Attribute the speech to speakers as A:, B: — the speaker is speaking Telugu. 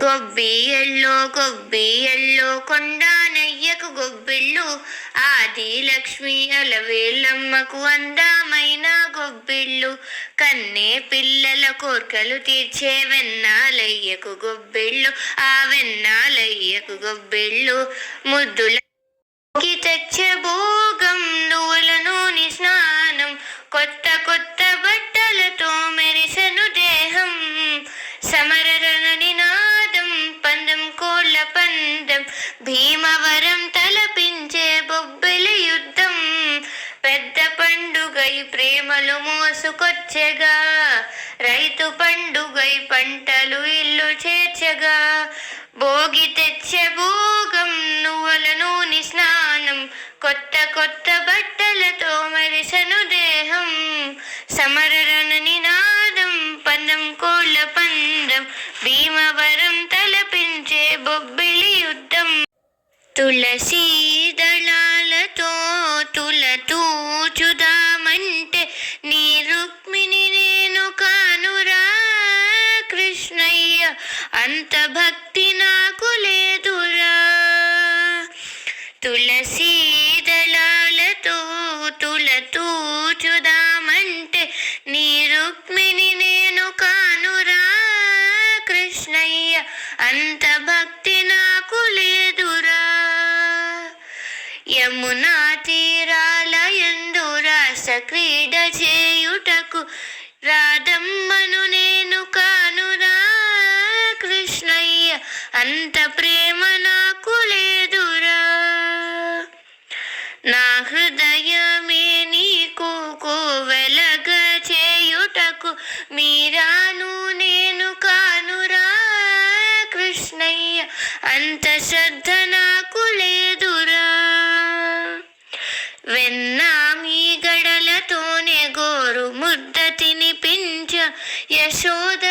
A: గొబ్బియల్లో కొండానయ్యకు గొబ్బిళ్ళు, ఆది లక్ష్మి అలవేలమ్మకు అందమైన గొబ్బిళ్ళు, కన్నే పిల్లల కోర్కెలు తీర్చే వెన్నాలయ్యకు గొబ్బిళ్ళు, ఆ వెన్నాలయ్యకు గొబ్బిళ్ళు. ముద్దులకి తెచ్చే భోగం నువ్వుల నూనె స్నానం, కొత్త కొత్త బట్టలతో మెరిసెను దేహం, సమరరణ నినాదం పందెం కోళ్ళ పందెం, భీమవరం తలపించే బొబ్బిలి యుద్ధం, పెద్ద పండుగై ప్రేమలు మోసుకొచ్చెగా, రైతు పండుగై పంటలు ఇల్లు చేర్చగా, భోగి తెచ్చే భోగం నువ్వుల నూనె స్నానం, కొత్త కొత్త బట్టలతో మెరిసెను దేహం, సమరరణ నినాదం పందెం కోళ్ళ పందెం, భీమవరం తలపించే బొబ్బిలి యుద్ధం. తులసీ దళాలతో తులతూచుదామంటే నీ రుక్మిణి నేను కానురా కృష్ణయ్య, అంత భక్తి నాకు లేదురా. తులసీ దళాలతో తులతూచుదామంటే నీ రుక్మిణి నేను కానురా కృష్ణయ్య, అంత భక్తి నాకు లేదురా. యమునా తీరాల యందు రాస క్రీడ చేయుటకు రాధమ్మను నేను కానురా కృష్ణయ్య, అంత ప్రేమ నాకు లేదురా. నా హృదయమే నీకు కోవెలగా చేయుటకు మీరాను నేను కానురా కృష్ణయ్య, అంత శ్రద్ధ నాకు లేదురా. వెన్నా మీ గడలతోనే గోరు ముద్ద తినిపించ యశోద